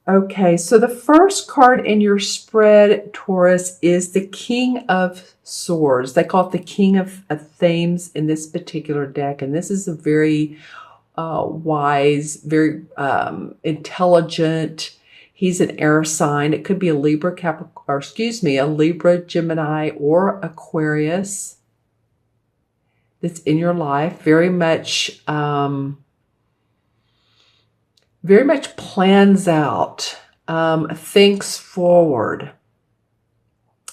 Okay, so the first card in your spread, Taurus, is the King of Swords. They call it the King of Themes in this particular deck. And this is a very wise, very intelligent. He's an air sign. It could be a Libra, Capricorn, or excuse me, a Libra, Gemini, or Aquarius that's in your life. Very much plans out, thinks forward.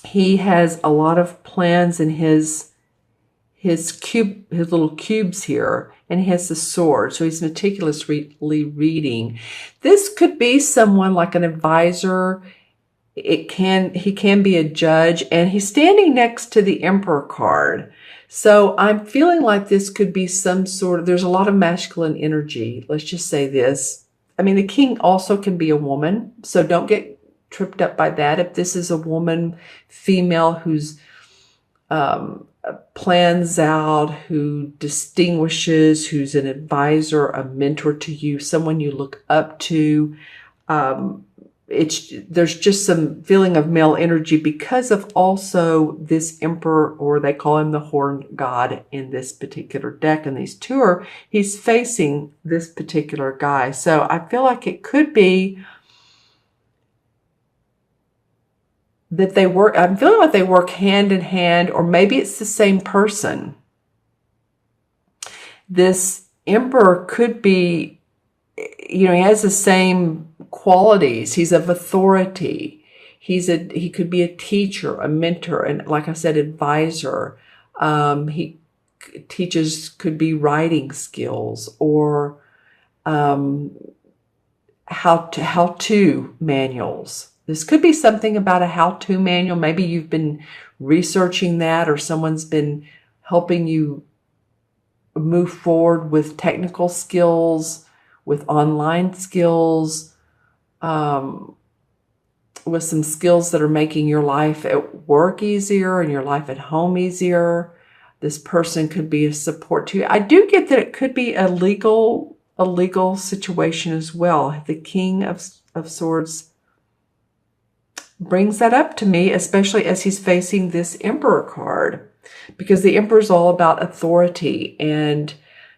He has a lot of plans in his little cubes here, and he has the sword, so he's meticulously reading. This could be someone like an advisor. He can be a judge, and he's standing next to the Emperor card. So I'm feeling like this could be some sort of, there's a lot of masculine energy. Let's just say this. I mean, the king also can be a woman, so don't get tripped up by that. If this is a woman, female, who's plans out, who distinguishes, who's an advisor, a mentor to you, someone you look up to, there's just some feeling of male energy because of also this emperor, or they call him the horned god in this particular deck. And these two are, he's facing this particular guy. So I feel like it could be that they work, I'm feeling like they work hand in hand, or maybe it's the same person. This emperor could be, he has the same qualities. He's of authority. He could be a teacher, a mentor, and like I said, advisor. He teaches, could be writing skills, or how-to manuals. This could be something about a how-to manual. Maybe you've been researching that, or someone's been helping you move forward with technical skills, with online skills, with some skills that are making your life at work easier and your life at home easier. This person could be a support to you. I do get that it could be a legal situation as well. The King of Swords brings that up to me, especially as he's facing this Emperor card, because the Emperor is all about authority. And,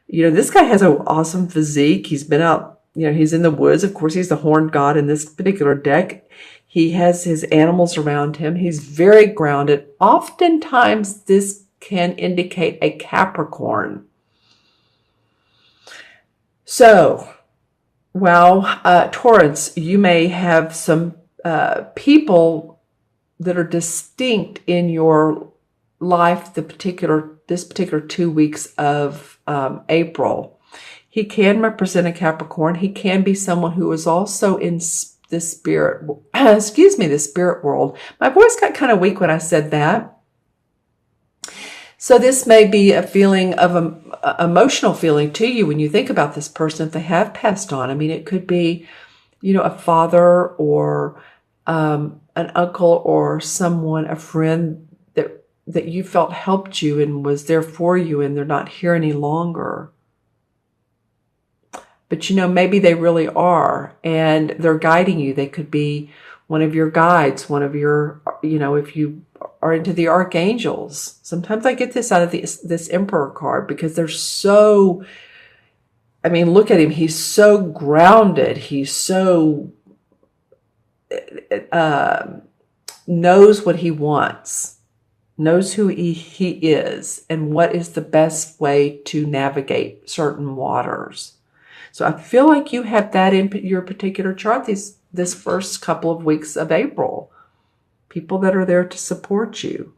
this guy has an awesome physique. He's been out, he's in the woods. Of course, he's the horned god in this particular deck. He has his animals around him. He's very grounded. Oftentimes, this can indicate a Capricorn. So, Taurus, you may have some people that are distinct in your life this particular 2 weeks of April. He can represent a Capricorn. He can be someone who is also in the spirit, the spirit world. My voice got kind of weak when I said that. So this may be a feeling of an emotional feeling to you when you think about this person, if they have passed on. I mean, it could be, a father, or an uncle, or someone, a friend that you felt helped you and was there for you, and they're not here any longer. But maybe they really are, and they're guiding you. They could be one of your guides, one of your, if you are into the archangels. Sometimes I get this out of this Emperor card, because they're so, look at him. He's so grounded. He's so, knows what he wants, knows who he is, and what is the best way to navigate certain waters. So I feel like you have that in your particular chart this first couple of weeks of April. People that are there to support you.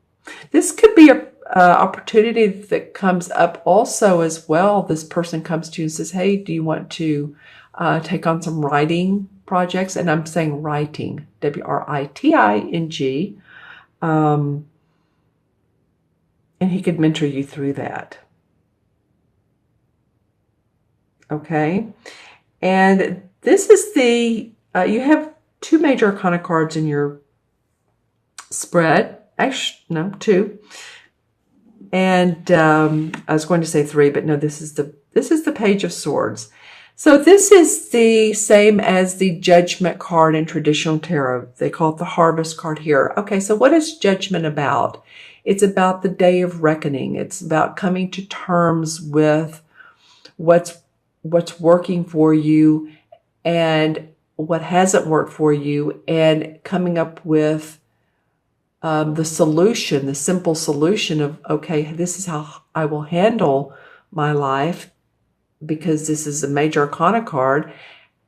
This could be an opportunity that comes up also as well. This person comes to you and says, hey, do you want to take on some writing projects? And I'm saying writing, W-R-I-T-I-N-G. And he could mentor you through that. Okay. And this is you have two major arcana cards in your spread. Actually, no, two. And I was going to say three, but no, this is the Page of Swords. So this is the same as the Judgment card in traditional tarot. They call it the Harvest card here. Okay, so what is Judgment about? It's about the day of reckoning. It's about coming to terms with what's working for you and what hasn't worked for you, and coming up with the solution, the simple solution of, okay, this is how I will handle my life, because this is a major arcana card,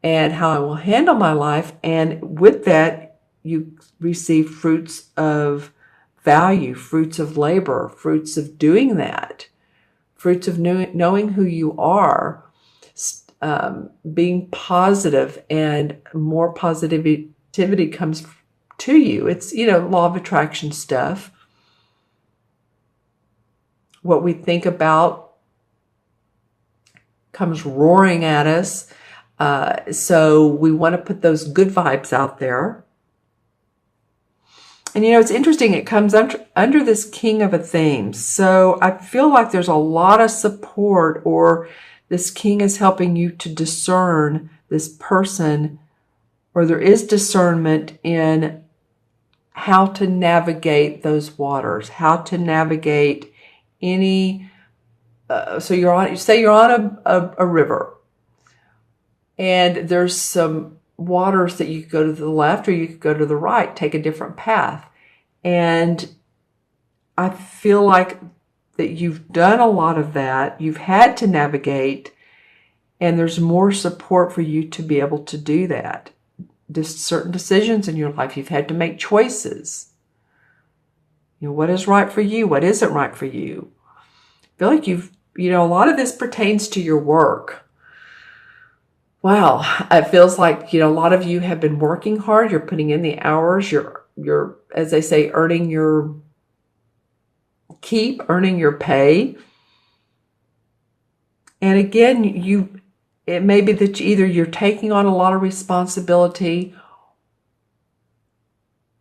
and how I will handle my life. And with that, you receive fruits of value, fruits of labor, fruits of doing that, fruits of knowing who you are, being positive, and more positivity comes to you. It's, law of attraction stuff. What we think about comes roaring at us. So we want to put those good vibes out there. And it's interesting, it comes under this King of a theme. So I feel like there's a lot of support, or this King is helping you to discern this person, or there is discernment in how to navigate those waters, how to navigate any. So you're on a river, and there's some waters that you could go to the left or you could go to the right, take a different path. And I feel like that you've done a lot of that. You've had to navigate, and there's more support for you to be able to do that. Just certain decisions in your life, you've had to make choices. What is right for you? What isn't right for you? I feel like a lot of this pertains to your work. Wow. It feels like, a lot of you have been working hard. You're putting in the hours. You're, as they say, earning your keep, earning your pay. And again, it may be that either you're taking on a lot of responsibility,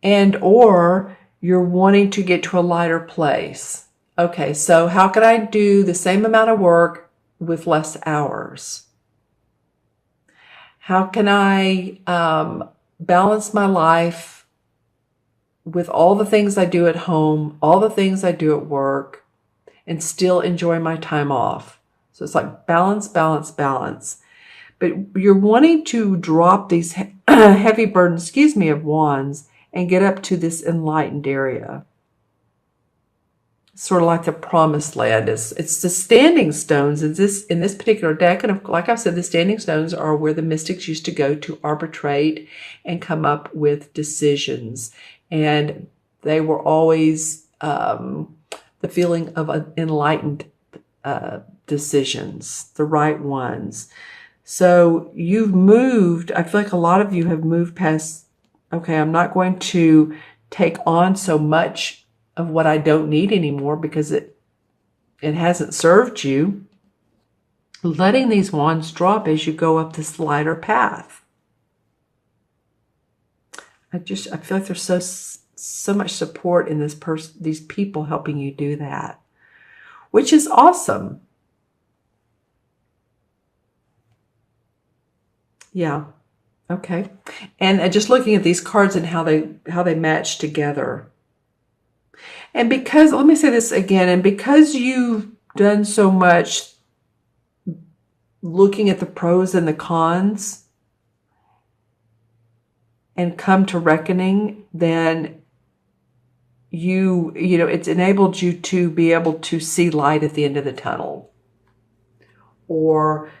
or you're wanting to get to a lighter place. Okay, so how can I do the same amount of work with less hours? How can I balance my life with all the things I do at home, all the things I do at work, and still enjoy my time off? So it's like balance, balance, balance. But you're wanting to drop these heavy burdens, of wands, and get up to this enlightened area. Sort of like the promised land. It's the standing stones in this particular deck. And like I said, the standing stones are where the mystics used to go to arbitrate and come up with decisions. And they were always the feeling of enlightened decisions, the right ones. So you've moved, I feel like a lot of you have moved past, okay, I'm not going to take on so much of what I don't need anymore because it hasn't served you. Letting these wands drop as you go up this lighter path. I feel like there's so much support in these people helping you do that, which is awesome. Yeah. Okay. And just looking at these cards and how they match together. And because, let me say this again, and because you've done so much looking at the pros and the cons and come to reckoning, then it's enabled you to be able to see light at the end of the tunnel, or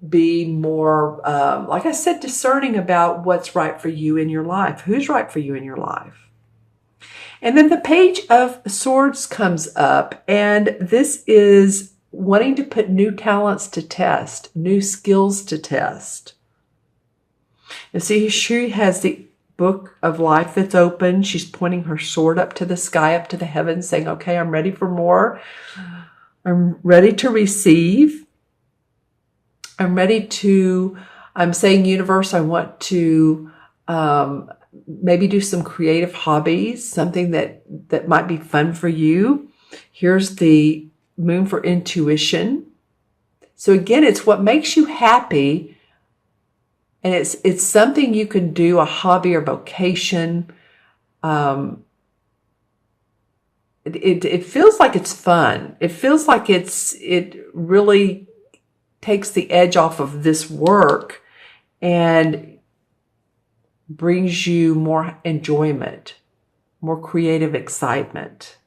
be more, like I said, discerning about what's right for you in your life, who's right for you in your life. And then the Page of Swords comes up, and this is wanting to put new talents to test, new skills to test. You see, she has the book of life that's open. She's pointing her sword up to the sky, up to the heavens, saying, okay, I'm ready for more. I'm ready to receive. I'm saying, universe, I want to maybe do some creative hobbies, something that might be fun for you. Here's the moon for intuition. So again, it's what makes you happy, and it's something you can do, a hobby or vocation. It feels like it's fun. It feels like it really takes the edge off of this work and brings you more enjoyment, more creative excitement.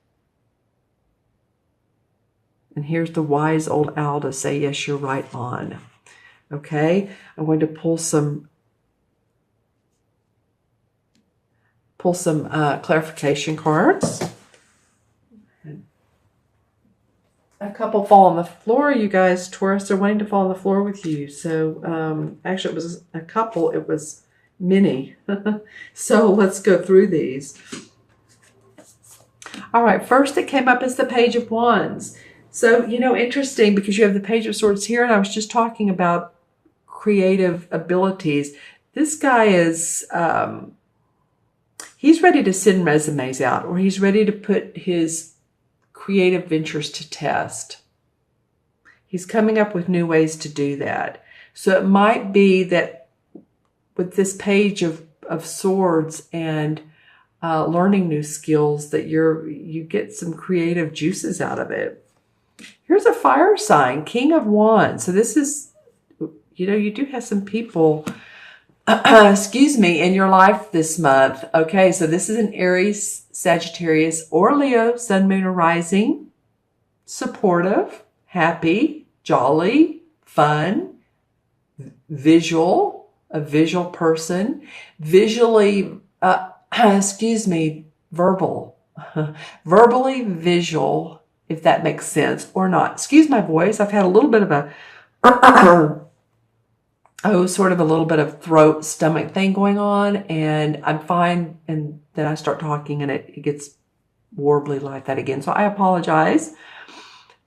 And here's the wise old owl to say, yes, you're right on. Okay, I'm going to pull some clarification cards. A couple fall on the floor. You guys, Taurus, are wanting to fall on the floor with you. So actually, it was a couple. It was many. So let's go through these. All right, first it came up as the Page of Wands. So, interesting, because you have the Page of Swords here, and I was just talking about creative abilities. This guy is, he's ready to send resumes out, or he's ready to put his creative ventures to test. He's coming up with new ways to do that. So it might be that with this Page of Swords and learning new skills, that you get some creative juices out of it. Here's a fire sign, King of Wands. So this is, you do have some people, in your life this month. Okay, so this is an Aries, Sagittarius, or Leo, Sun, Moon, or Rising. Supportive, happy, jolly, fun, visual, a visual person, visually, verbal, verbally visual, if that makes sense or not. Excuse my voice. I've had a little bit of a, sort of a little bit of throat, stomach thing going on, and I'm fine. And then I start talking and it gets warbly like that again. So I apologize.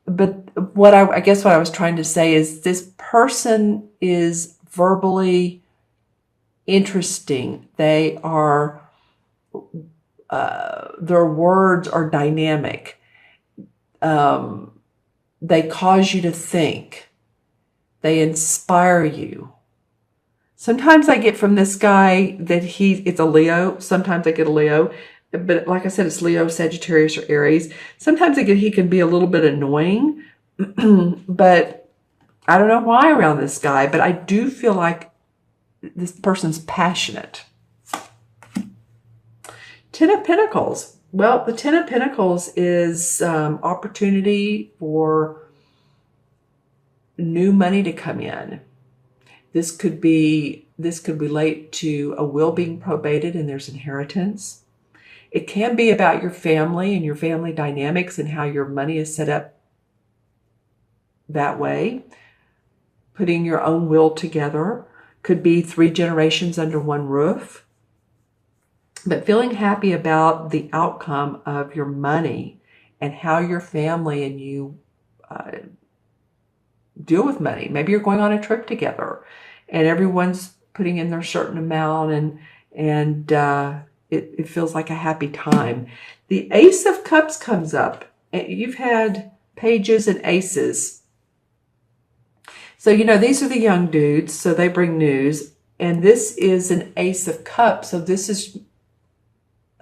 But I guess what I was trying to say is this person is verbally interesting. They are, their words are dynamic. They cause you to think. They inspire you. Sometimes I get from this guy that it's a Leo. Sometimes I get a Leo. But like I said, it's Leo, Sagittarius, or Aries. Sometimes I get he can be a little bit annoying. But I don't know why around this guy. But I do feel like this person's passionate. Ten of Pentacles. Well, the Ten of Pentacles is opportunity for new money to come in. This could relate to a will being probated and there's inheritance. It can be about your family and your family dynamics and how your money is set up that way. Putting your own will together. Could be 3 generations under one roof. But feeling happy about the outcome of your money and how your family and you deal with money. Maybe you're going on a trip together and everyone's putting in their certain amount and it feels like a happy time. The Ace of Cups comes up. You've had pages and aces. So, these are the young dudes, so they bring news. And this is an Ace of Cups. So this is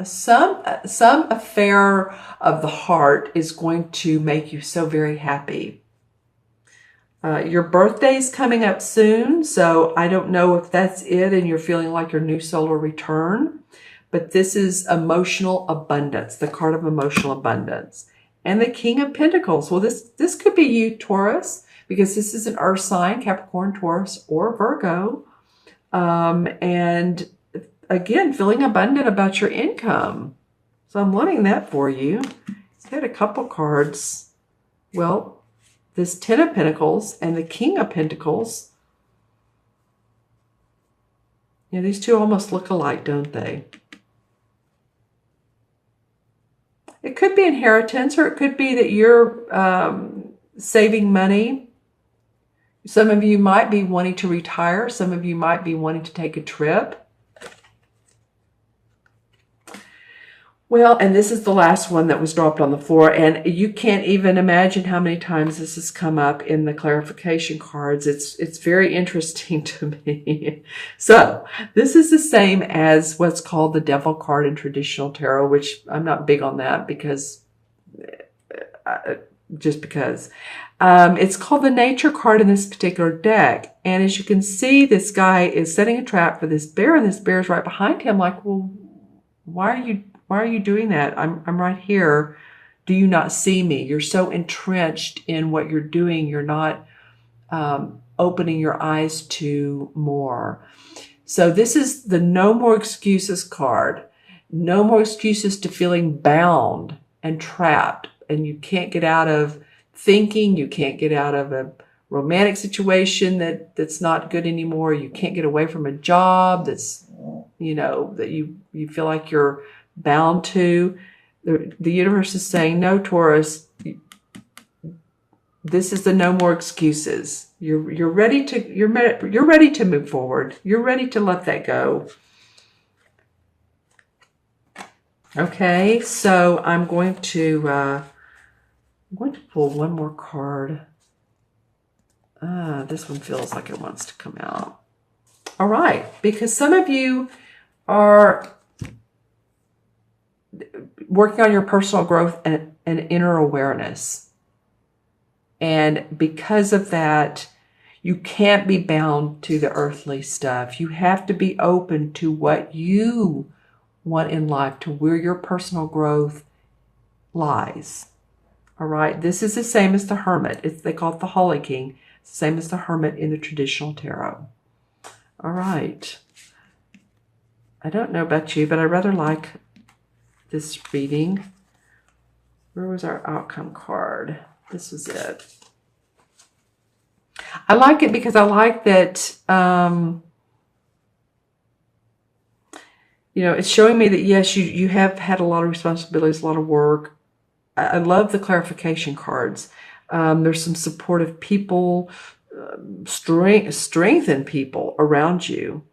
some affair of the heart is going to make you so very happy. Your birthday's coming up soon, so I don't know if that's it and you're feeling like your new solar return, but this is emotional abundance, the card of emotional abundance. And the King of Pentacles. Well, this could be you, Taurus, because this is an earth sign, Capricorn, Taurus, or Virgo. And again, feeling abundant about your income. So I'm loving that for you. I had a couple cards. Well, this Ten of Pentacles and the King of Pentacles. These two almost look alike, don't they? It could be inheritance, or it could be that you're saving money. Some of you might be wanting to retire. Some of you might be wanting to take a trip. Well, and this is the last one that was dropped on the floor, and you can't even imagine how many times this has come up in the clarification cards. It's very interesting to me. So this is the same as what's called the Devil card in traditional tarot, which I'm not big on that because just because. It's called the Nature card in this particular deck, and as you can see, this guy is setting a trap for this bear, and this bear is right behind him. Like, well, why are you doing that? I'm right here. Do you not see me? You're so entrenched in what you're doing. You're not opening your eyes to more. So this is the No More Excuses card. No more excuses to feeling bound and trapped. And you can't get out of thinking. You can't get out of a romantic situation that's not good anymore. You can't get away from a job that's, that you feel like you're bound to. The universe is saying, no, Taurus, this is the no more excuses. You're ready to move forward. You're ready to let that go. Okay, so I'm going to pull one more card. This one feels like it wants to come out. All right, because some of you are working on your personal growth and inner awareness. And because of that, you can't be bound to the earthly stuff. You have to be open to what you want in life, to where your personal growth lies. All right. This is the same as the Hermit. They call it the Holly King. Same as the Hermit in the traditional tarot. All right. I don't know about you, but I rather like this reading. Where was our outcome card? This was it. I like it because I like that, it's showing me that, yes, you have had a lot of responsibilities, a lot of work. I love the clarification cards. There's some supportive people, strength in people around you,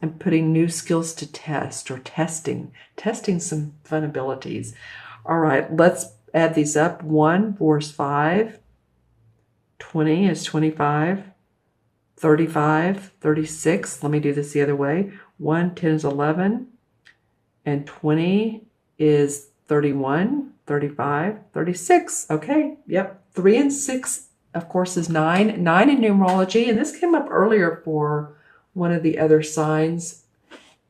and putting new skills to test, or testing some fun abilities. All right, let's add these up. 1, 4 is 5. 20 is 25. 35, 36. Let me do this the other way. 1, 10 is 11. And 20 is 31, 35, 36. Okay, yep. 3 and 6, of course, is 9. 9 in numerology, and this came up earlier for one of the other signs.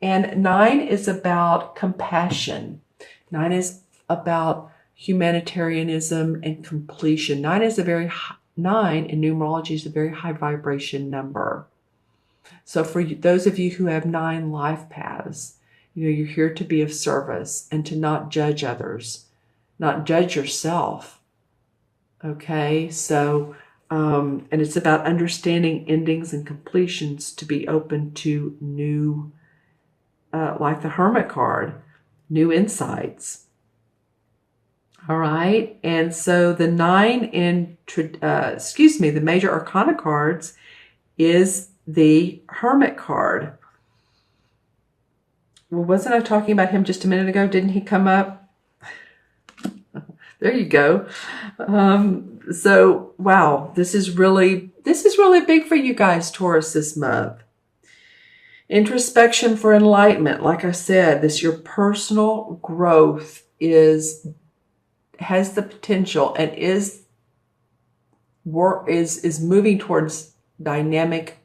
And 9 is about compassion. 9 is about humanitarianism and completion. 9 is 9 in numerology is a very high vibration number. So for those of you who have 9 life paths, you're here to be of service and to not judge others, not judge yourself. Okay, so, and it's about understanding endings and completions, to be open to new, like the Hermit card, new insights. All right, and so the 9 in, the major arcana cards is the Hermit card. Well, wasn't I talking about him just a minute ago? Didn't he come up? There you go. So, wow, this is really big for you guys, Taurus, this month. Introspection for enlightenment. Like I said, your personal growth has the potential and is moving towards dynamic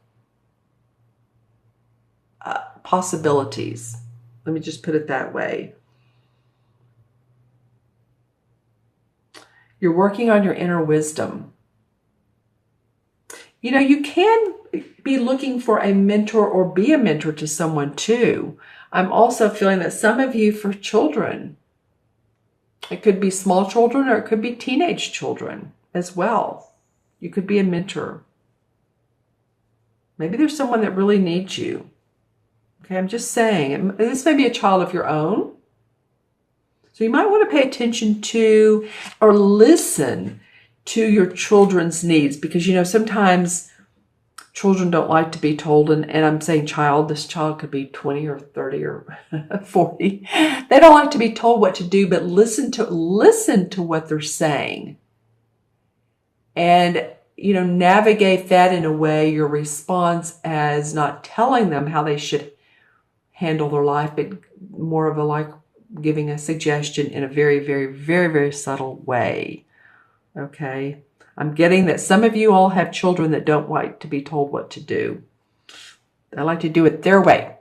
possibilities. Let me just put it that way. You're working on your inner wisdom. You can be looking for a mentor or be a mentor to someone too. I'm also feeling that some of you, for children, it could be small children or it could be teenage children as well. You could be a mentor. Maybe there's someone that really needs you. Okay, I'm just saying, this may be a child of your own. So you might want to pay attention to or listen to your children's needs, because, sometimes children don't like to be told, and I'm saying child, this child could be 20 or 30 or 40. They don't like to be told what to do, but listen to what they're saying. And, you know, navigate that in a way, your response as not telling them how they should handle their life, but more of a like giving a suggestion in a very, very, very, very subtle way. Okay? I'm getting that some of you all have children that don't like to be told what to do. They like to do it their way.